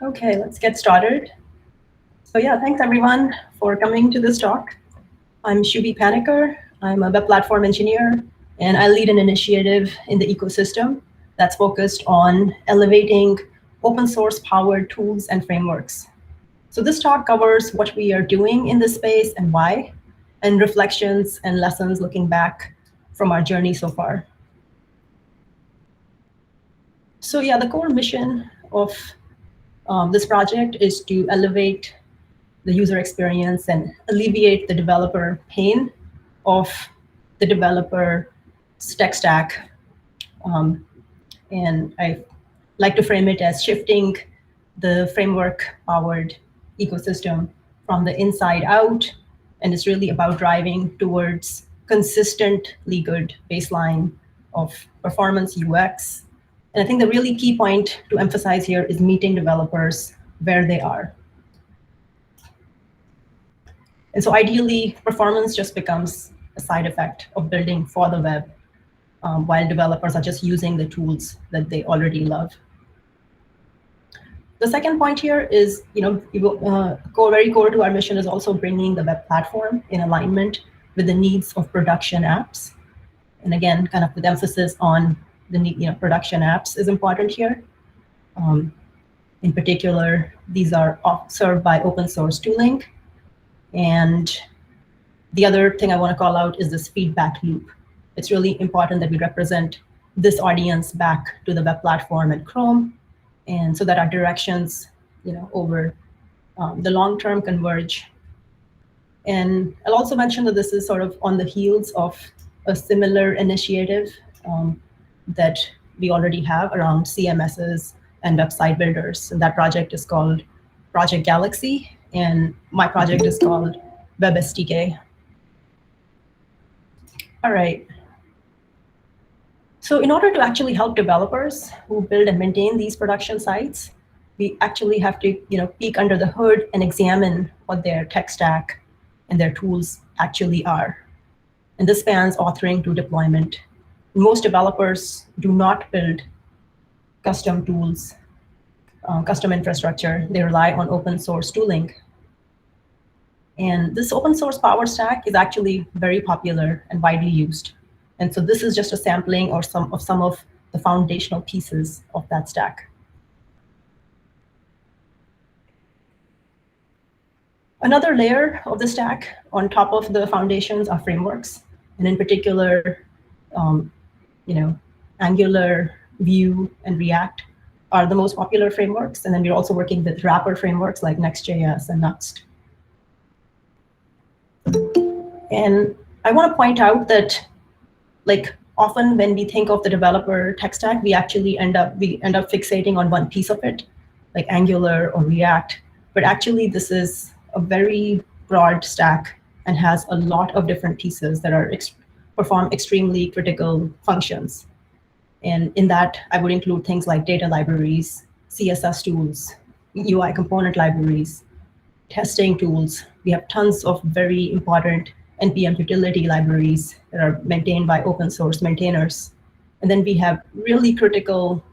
Okay, let's get started. So yeah, thanks everyone for coming to this talk. I'm Shubi Paniker. I'm a web platform engineer, and I lead an initiative in the ecosystem that's focused on elevating open source powered tools and frameworks. So this talk covers what we are doing in this space and why, and reflections and lessons looking back from our journey so far. So yeah, the core mission of this project is to elevate the user experience and alleviate the developer pain of the developer tech stack. And I like to frame it as shifting the framework-powered ecosystem from the inside out. And it's really about driving towards consistently good baseline of performance UX. And I think the really key point to emphasize here is meeting developers where they are. And so ideally, performance just becomes a side effect of building for the web, while developers are just using the tools that they already love. The second point here is, very core to our mission is also bringing the web platform in alignment with the needs of production apps. And again, kind of with emphasis on the need, production apps is important here. In particular, these are served by open source tooling. And the other thing I want to call out is this feedback loop. It's really important that we represent this audience back to the web platform and Chrome, and so that our directions, over the long term converge. And I'll also mention that this is sort of on the heels of a similar initiative that we already have around CMSs and website builders. And that project is called Project Galaxy, and my project is called Web SDK. All right. So in order to actually help developers who build and maintain these production sites, we actually have to peek under the hood and examine what their tech stack and their tools actually are. And this spans authoring to deployment. Most developers do not build custom tools, custom infrastructure. They rely on open source tooling. And this open source power stack is actually very popular and widely used. And so this is just a sampling or some of the foundational pieces of that stack. Another layer of the stack on top of the foundations are frameworks. And in particular, Angular, Vue, and React are the most popular frameworks. And then we're also working with wrapper frameworks like Next.js and Nuxt. And I want to point out that, often when we think of the developer tech stack, we actually end up fixating on one piece of it, like Angular or React. But actually, this is a very broad stack and has a lot of different pieces that are perform extremely critical functions. And in that, I would include things like data libraries, CSS tools, UI component libraries, testing tools. We have tons of very important NPM utility libraries that are maintained by open source maintainers. And then we have really critical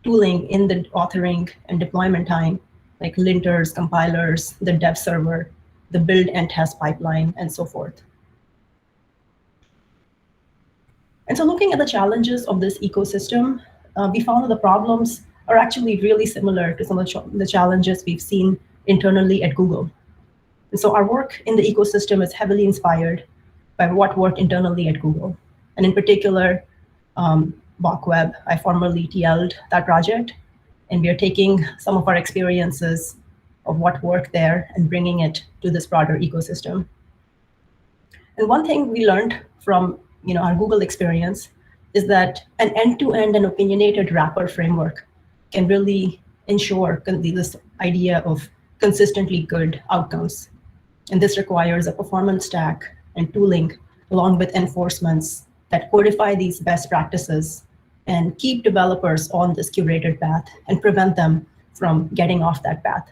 tooling in the authoring and deployment time, like linters, compilers, the dev server, the build and test pipeline, and so forth. And so looking at the challenges of this ecosystem, we found that the problems are actually really similar to some of the challenges we've seen internally at Google. And so our work in the ecosystem is heavily inspired by what worked internally at Google. And in particular, BockWeb, I formerly TL'd that project. And we are taking some of our experiences of what worked there and bringing it to this broader ecosystem. And one thing we learned from our Google experience is that an end-to-end and opinionated wrapper framework can really ensure this idea of consistently good outcomes. And this requires a performance stack and tooling along with enforcements that codify these best practices and keep developers on this curated path and prevent them from getting off that path.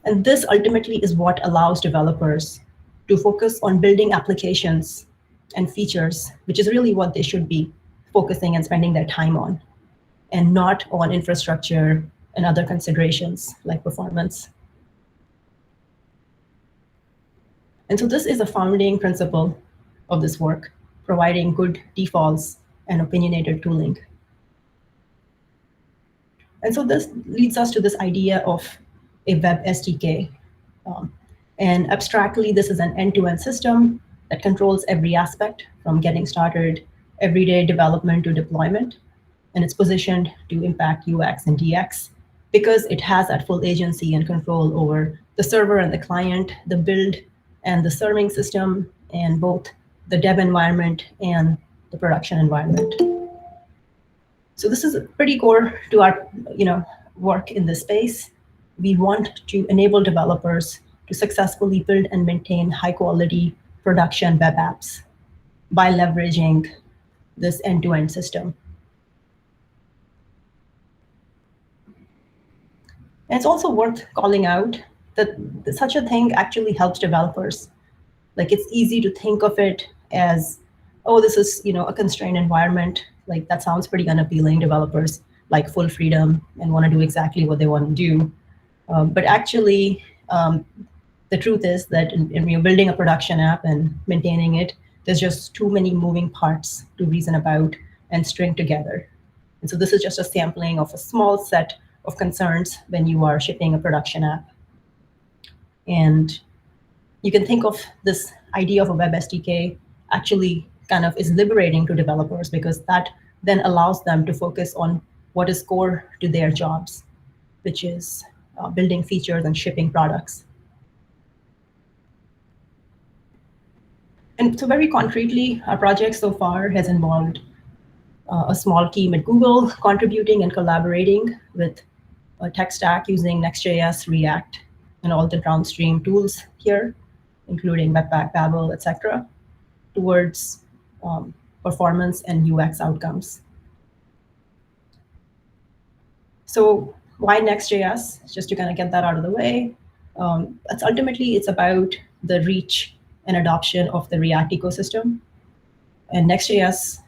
And this ultimately is what allows developers to focus on building applications and features, which is really what they should be focusing and spending their time on, and not on infrastructure and other considerations like performance. And so this is a founding principle of this work, providing good defaults and opinionated tooling. And so this leads us to this idea of a Web SDK. And abstractly, this is an end-to-end system that controls every aspect from getting started, everyday development to deployment. And it's positioned to impact UX and DX because it has that full agency and control over the server and the client, the build and the serving system, and both the dev environment and the production environment. So this is pretty core to our work in this space. We want to enable developers to successfully build and maintain high quality production web apps by leveraging this end-to-end system. And it's also worth calling out that such a thing actually helps developers. Like, it's easy to think of it as, oh, this is a constrained environment. Like, that sounds pretty unappealing. Developers like full freedom and want to do exactly what they want to do. But actually, the truth is that when you're building a production app and maintaining it, there's just too many moving parts to reason about and string together. And so this is just a sampling of a small set of concerns when you are shipping a production app. And you can think of this idea of a Web SDK actually kind of is liberating to developers, because that then allows them to focus on what is core to their jobs, which is building features and shipping products. And so very concretely, our project so far has involved a small team at Google contributing and collaborating with a tech stack using Next.js, React, and all the downstream tools here, including Webpack, Babel, etc., towards performance and UX outcomes. So why Next.js? Just to kind of get that out of the way. Ultimately, it's about the reach and adoption of the React ecosystem. And Next.js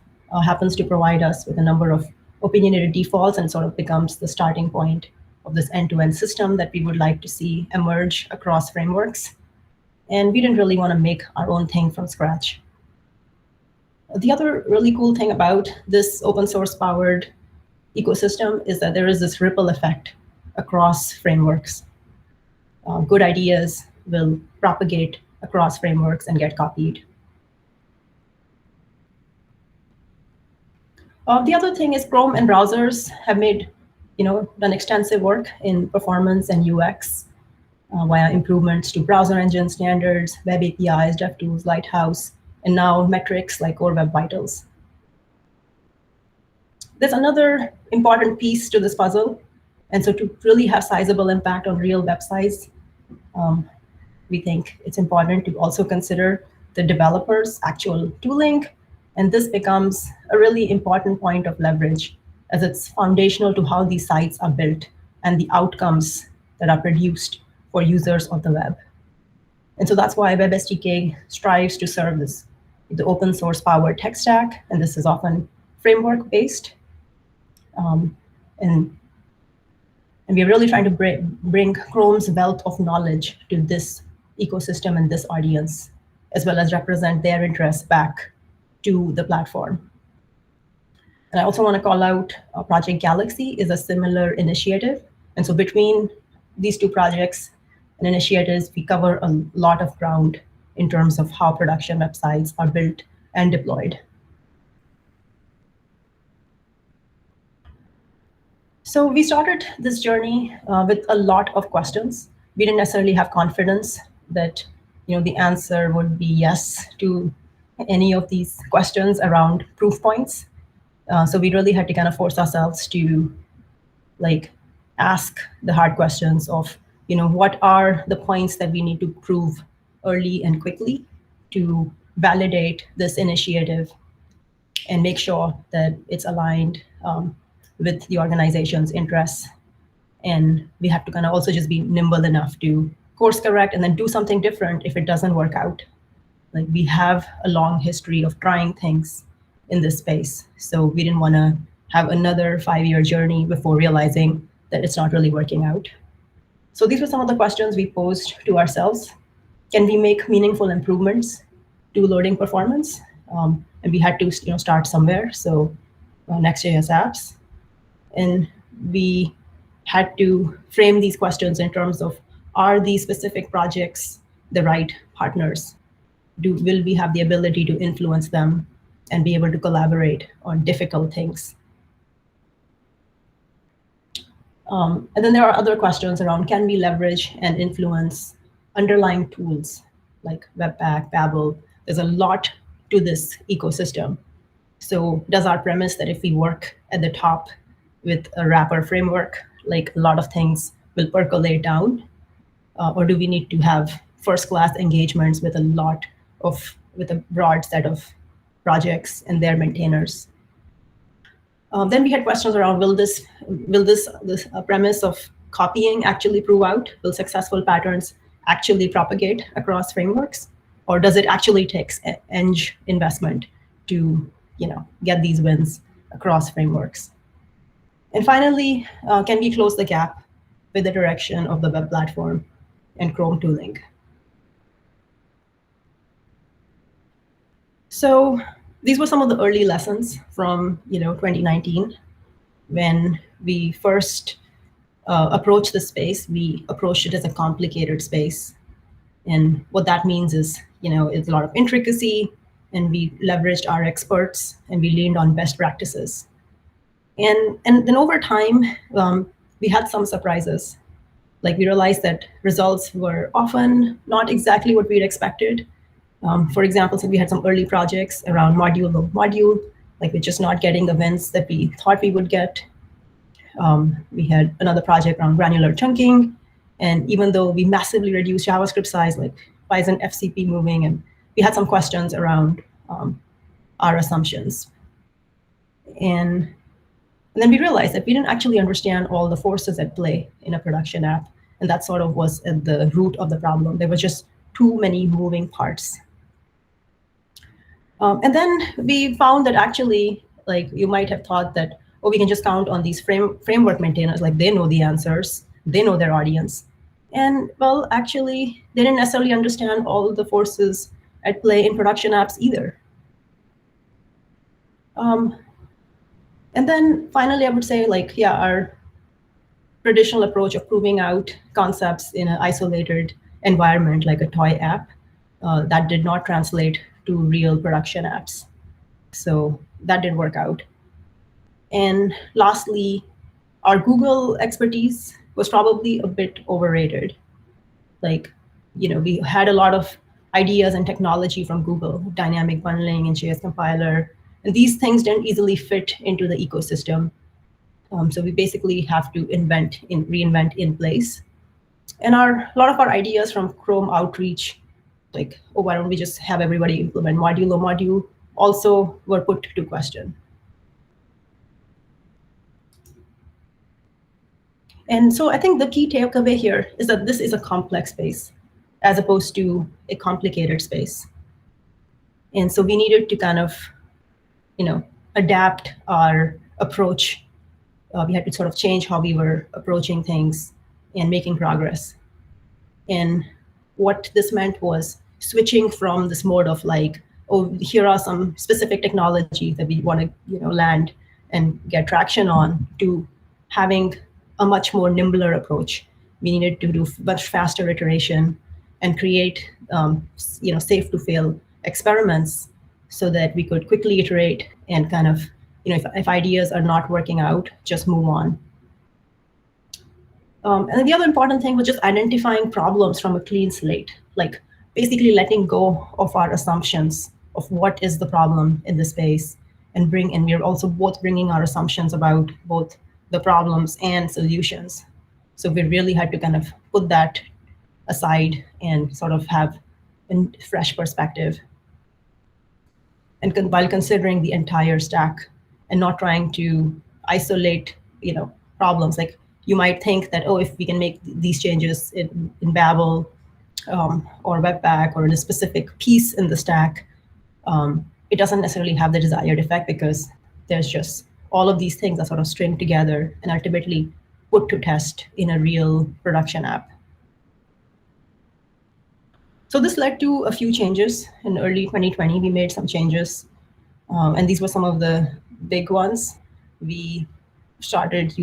happens to provide us with a number of opinionated defaults, and sort of becomes the starting point of this end-to-end system that we would like to see emerge across frameworks. And we didn't really want to make our own thing from scratch. The other really cool thing about this open source powered ecosystem is that there is this ripple effect across frameworks. Good ideas will propagate across frameworks and get copied. The other thing is Chrome and browsers have done extensive work in performance and UX via improvements to browser engine standards, web APIs, DevTools, Lighthouse, and now metrics like Core Web Vitals. There's another important piece to this puzzle. And so to really have sizable impact on real websites, we think it's important to also consider the developer's actual tooling. And this becomes a really important point of leverage, as it's foundational to how these sites are built and the outcomes that are produced for users of the web. And so that's why Web SDK strives to serve the open source powered tech stack, and this is often framework based. And we're really trying to bring Chrome's wealth of knowledge to this ecosystem and this audience, as well as represent their interests back to the platform. And I also want to call out Project Galaxy is a similar initiative. And so between these two projects and initiatives, we cover a lot of ground in terms of how production websites are built and deployed. So we started this journey with a lot of questions. We didn't necessarily have confidence that the answer would be yes to any of these questions around proof points. So we really had to kind of force ourselves to ask the hard questions of what are the points that we need to prove early and quickly to validate this initiative and make sure that it's aligned with the organization's interests. And we have to kind of also just be nimble enough to course correct and then do something different if it doesn't work out. Like, we have a long history of trying things in this space. So we didn't want to have another 5-year journey before realizing that it's not really working out. So these were some of the questions we posed to ourselves. Can we make meaningful improvements to loading performance? And we had to start somewhere. So Next.js apps. And we had to frame these questions in terms of, are these specific projects the right partners? Will we have the ability to influence them and be able to collaborate on difficult things? And then there are other questions around, can we leverage and influence underlying tools like Webpack, Babel? There's a lot to this ecosystem. So does our premise that if we work at the top with a wrapper framework, like a lot of things will percolate down? Or do we need to have first-class engagements with a broad set of projects and their maintainers? Then we had questions around, will this premise of copying actually prove out? Will successful patterns actually propagate across frameworks? Or does it actually take eng investment to get these wins across frameworks? And finally, can we close the gap with the direction of the web platform and Chrome tooling? So these were some of the early lessons from 2019. When we first approached the space, we approached it as a complicated space. And what that means is, it's a lot of intricacy, and we leveraged our experts and we leaned on best practices. And then over time, we had some surprises. Like we realized that results were often not exactly what we'd expected. For example, so we had some early projects around module, like we're just not getting the wins that we thought we would get. We had another project around granular chunking. And even though we massively reduced JavaScript size, like why isn't FCP moving? And we had some questions around our assumptions. And then we realized that we didn't actually understand all the forces at play in a production app. And that sort of was at the root of the problem. There was just too many moving parts. And then we found that actually, like you might have thought that, oh, we can just count on these framework maintainers, like they know the answers, they know their audience. And well, actually, they didn't necessarily understand all the forces at play in production apps either. And then finally, I would say, like, yeah, our traditional approach of proving out concepts in an isolated environment, like a toy app, that did not translate to real production apps. So that did work out. And lastly, our Google expertise was probably a bit overrated. Like, we had a lot of ideas and technology from Google, dynamic bundling and JS compiler, and these things didn't easily fit into the ecosystem. So we basically have to reinvent in place. And a lot of our ideas from Chrome outreach, like, oh, why don't we just have everybody implement module, also were put to question. And so I think the key takeaway here is that this is a complex space as opposed to a complicated space. And so we needed to kind of, adapt our approach. We had to sort of change how we were approaching things and making progress. And what this meant was switching from this mode of like, oh, here are some specific technologies that we want to land and get traction on, to having a much more nimbler approach. We needed to do much faster iteration and create safe to fail experiments so that we could quickly iterate and kind of, if ideas are not working out, just move on. And the other important thing was just identifying problems from a clean slate, like basically letting go of our assumptions of what is the problem in the space, and we're also both bringing our assumptions about both the problems and solutions. So we really had to kind of put that aside and sort of have a fresh perspective. And while considering the entire stack and not trying to isolate, problems, like you might think that, oh, if we can make these changes in Babel or Webpack or in a specific piece in the stack, it doesn't necessarily have the desired effect, because there's just all of these things that sort of string together, and ultimately put to test in a real production app. So this led to a few changes. In early 2020, we made some changes, and these were some of the big ones. We started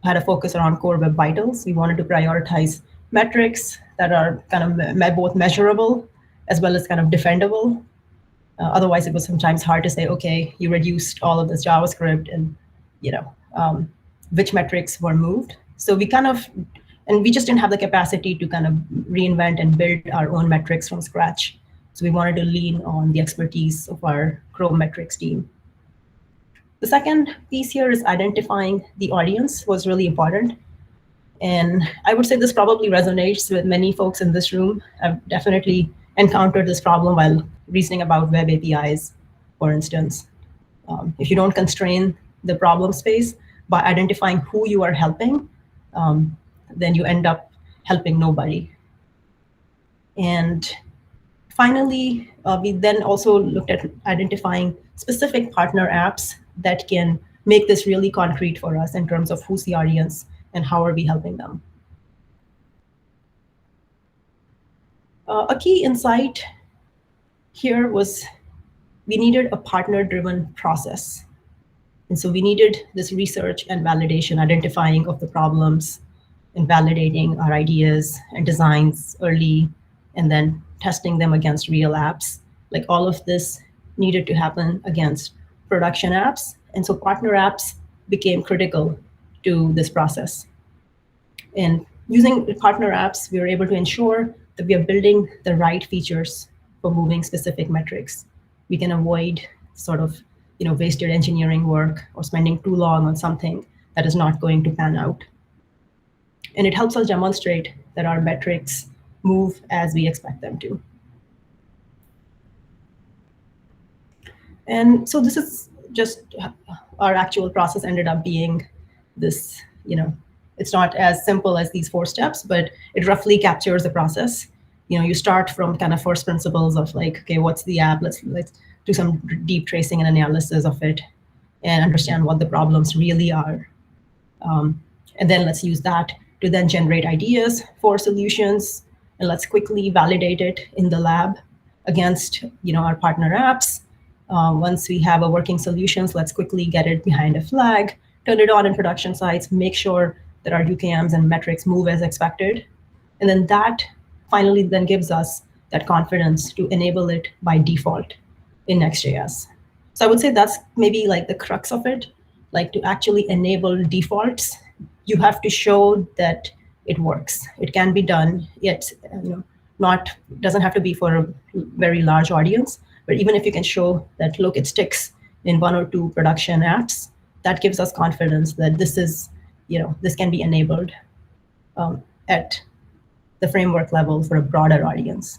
had a focus around core web vitals. We wanted to prioritize metrics that are kind of both measurable as well as kind of defendable. Otherwise, it was sometimes hard to say, okay, you reduced all of this JavaScript and, which metrics were moved. So and we just didn't have the capacity to kind of reinvent and build our own metrics from scratch. So we wanted to lean on the expertise of our Chrome metrics team. The second piece here is identifying the audience was really important. And I would say this probably resonates with many folks in this room. I've definitely encountered this problem while reasoning about web APIs, for instance. If you don't constrain the problem space by identifying who you are helping, then you end up helping nobody. And finally, we then also looked at identifying specific partner apps that can make this really concrete for us in terms of who's the audience and how are we helping them. A key insight here was we needed a partner-driven process. And so we needed this research and validation, identifying of the problems and validating our ideas and designs early, and then testing them against real apps. Like all of this needed to happen against production apps. And so partner apps became critical to this process. And using partner apps, we were able to ensure that we are building the right features for moving specific metrics. We can avoid sort of wasted engineering work or spending too long on something that is not going to pan out. And it helps us demonstrate that our metrics move as we expect them to. And so this is just our actual process ended up being this, it's not as simple as these 4 steps, but it roughly captures the process. You start from kind of first principles of like, okay, what's the app? Let's do some deep tracing and analysis of it and understand what the problems really are. And then let's use that to then generate ideas for solutions. And let's quickly validate it in the lab against our partner apps. Once we have a working solutions, let's quickly get it behind a flag, turn it on in production sites, make sure that our UKMs and metrics move as expected. And then that finally then gives us that confidence to enable it by default in Next.js. So I would say that's maybe like the crux of it. Like to actually enable defaults, you have to show that it works. It can be done, yet doesn't have to be for a very large audience. But even if you can show that, look, it sticks in 1 or 2 production apps, that gives us confidence that this is, this can be enabled at the framework level for a broader audience.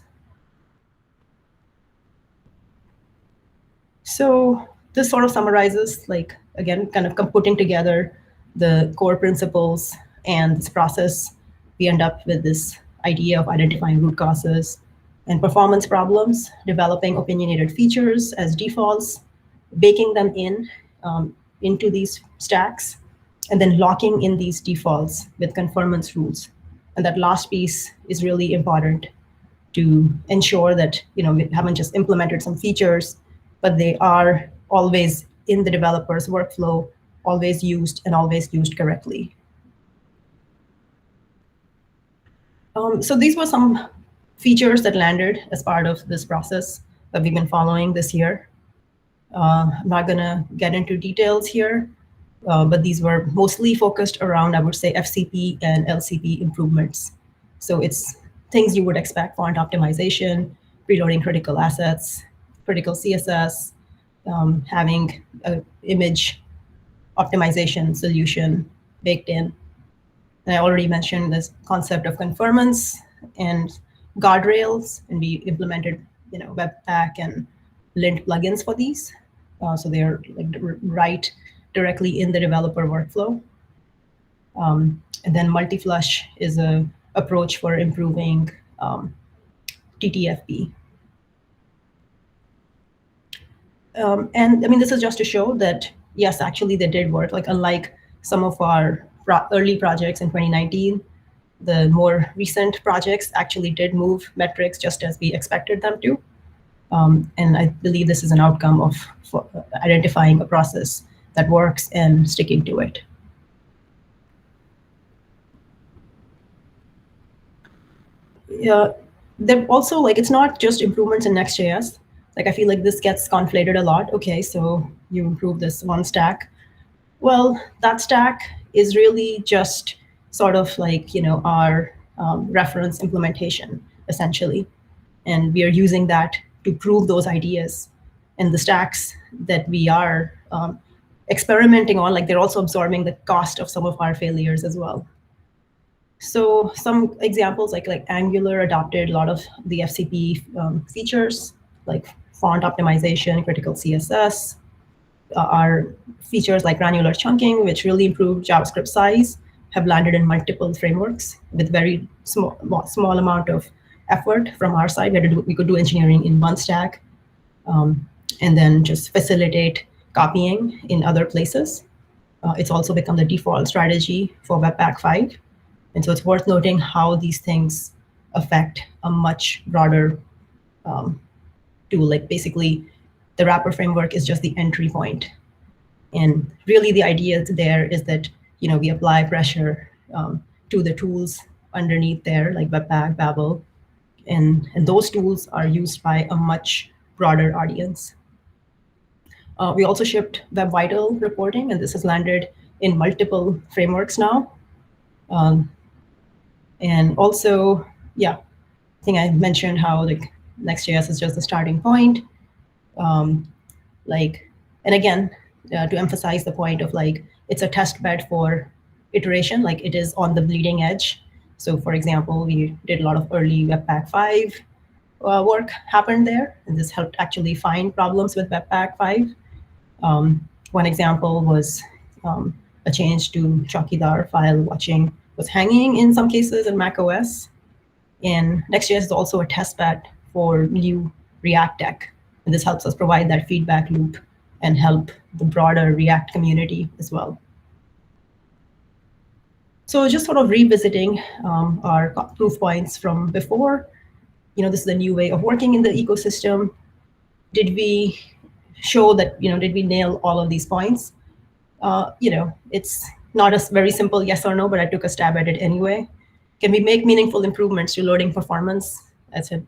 So this sort of summarizes, like, again, kind of putting together the core principles and this process. We end up with this idea of identifying root causes and performance problems, developing opinionated features as defaults, baking them into these stacks, and then locking in these defaults with conformance rules. And that last piece is really important to ensure that we haven't just implemented some features, but they are always in the developer's workflow, always used and always used correctly. So these were some features that landed as part of this process that we've been following this year. I'm not going to get into details here, but these were mostly focused around, I would say, FCP and LCP improvements. So it's things you would expect: font optimization, preloading critical assets, critical CSS, having an image optimization solution baked in. And I already mentioned this concept of conformance and guardrails, and we implemented Webpack and lint plugins for these. So they're like right directly in the developer workflow. And then multi-flush is an approach for improving TTFP. And I mean, this is just to show that, yes, actually they did work. Like, unlike some of our early projects in 2019. The more recent projects actually did move metrics just as we expected them to. And I believe this is an outcome of identifying a process that works and sticking to it. Yeah, there also, like, it's not just improvements in Next.js. Like, I feel like this gets conflated a lot. Okay, so you improve this one stack. Well, that stack is really just sort of like, our reference implementation, essentially. And we are using that to prove those ideas. And the stacks that we are experimenting on, like, they're also absorbing the cost of some of our failures as well. So some examples, like Angular adopted a lot of the FCP features, like font optimization, critical CSS. Our features like granular chunking, which really improved JavaScript size, have landed in multiple frameworks with very small amount of effort from our side. We could do engineering in one stack, and then just facilitate copying in other places. It's also become the default strategy for Webpack 5. And so it's worth noting how these things affect a much broader tool. Like, basically, the wrapper framework is just the entry point. And really the idea there is that, we apply pressure to the tools underneath there, like Webpack, Babel, and those tools are used by a much broader audience. We also shipped Web Vital reporting, and this has landed in multiple frameworks now. And also, yeah, I think I mentioned how, like, Next.js is just the starting point. And again, to emphasize the point of, like, it's a test bed for iteration, like it is on the bleeding edge. So for example, we did a lot of early Webpack 5 work happened there, and this helped actually find problems with Webpack 5. One example was a change to Chowkidar file watching was hanging in some cases in macOS. And Next.js is also a test bed for new React tech. And this helps us provide that feedback loop and help the broader React community as well. So just sort of revisiting our proof points from before. This is a new way of working in the ecosystem. Did we show that, did we nail all of these points? It's not a very simple yes or no, but I took a stab at it anyway. Can we make meaningful improvements to loading performance? I said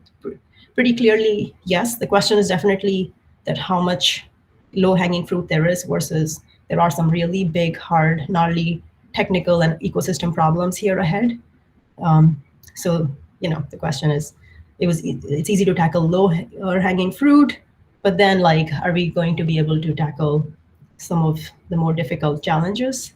pretty clearly, yes. The question is definitely that how much low-hanging fruit there is versus there are some really big, hard, gnarly technical and ecosystem problems here ahead. So, the question is, it's easy to tackle low-hanging fruit, but then, like, are we going to be able to tackle some of the more difficult challenges?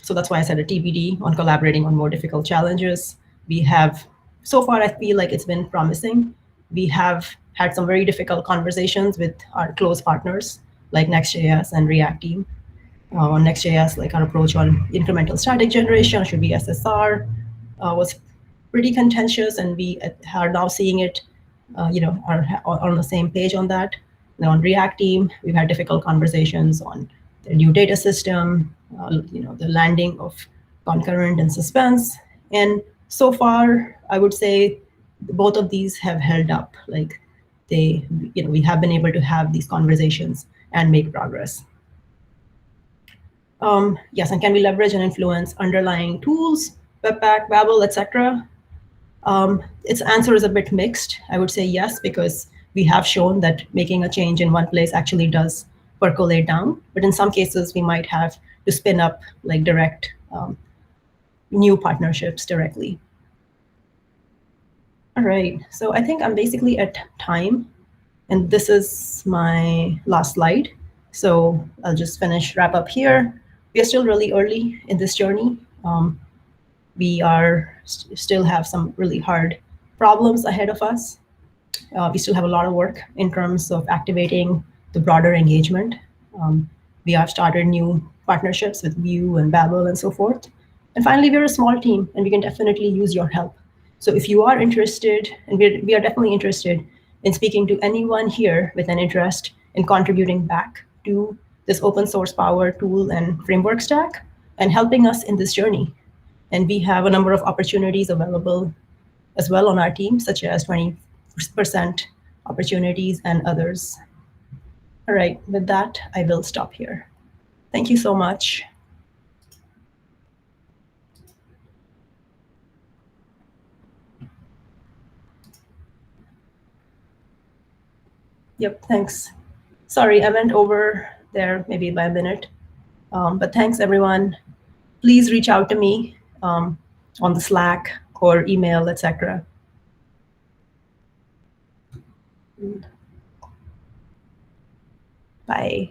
So that's why I said a TBD on collaborating on more difficult challenges. We have, so far, I feel like it's been promising. We have had some very difficult conversations with our close partners, like Next.js and React team. On Next.js, like, our approach on incremental static generation, should be SSR, was pretty contentious, and we are now seeing it, are on the same page on that. Now on React team, we've had difficult conversations on the new data system, the landing of concurrent and suspense. And so far, I would say both of these have held up. Like, we have been able to have these conversations and make progress. Yes, and can we leverage and influence underlying tools, Webpack, Babel, etc.? Its answer is a bit mixed. I would say yes, because we have shown that making a change in one place actually does percolate down. But in some cases, we might have to spin up, like, direct new partnerships directly. All right, so I think I'm basically at time. And this is my last slide. So I'll just wrap up here. We are still really early in this journey. We are still have some really hard problems ahead of us. We still have a lot of work in terms of activating the broader engagement. We have started new partnerships with Vue and Babel and so forth. And finally, we're a small team, and we can definitely use your help. So if you are interested, and we are definitely interested in speaking to anyone here with an interest in contributing back to this open source power tool and framework stack, and helping us in this journey. And we have a number of opportunities available as well on our team, such as 20% opportunities and others. All right, with that, I will stop here. Thank you so much. Yep, thanks. Sorry, I went over there maybe by a minute, but thanks everyone. Please reach out to me on the Slack or email, etc. Bye.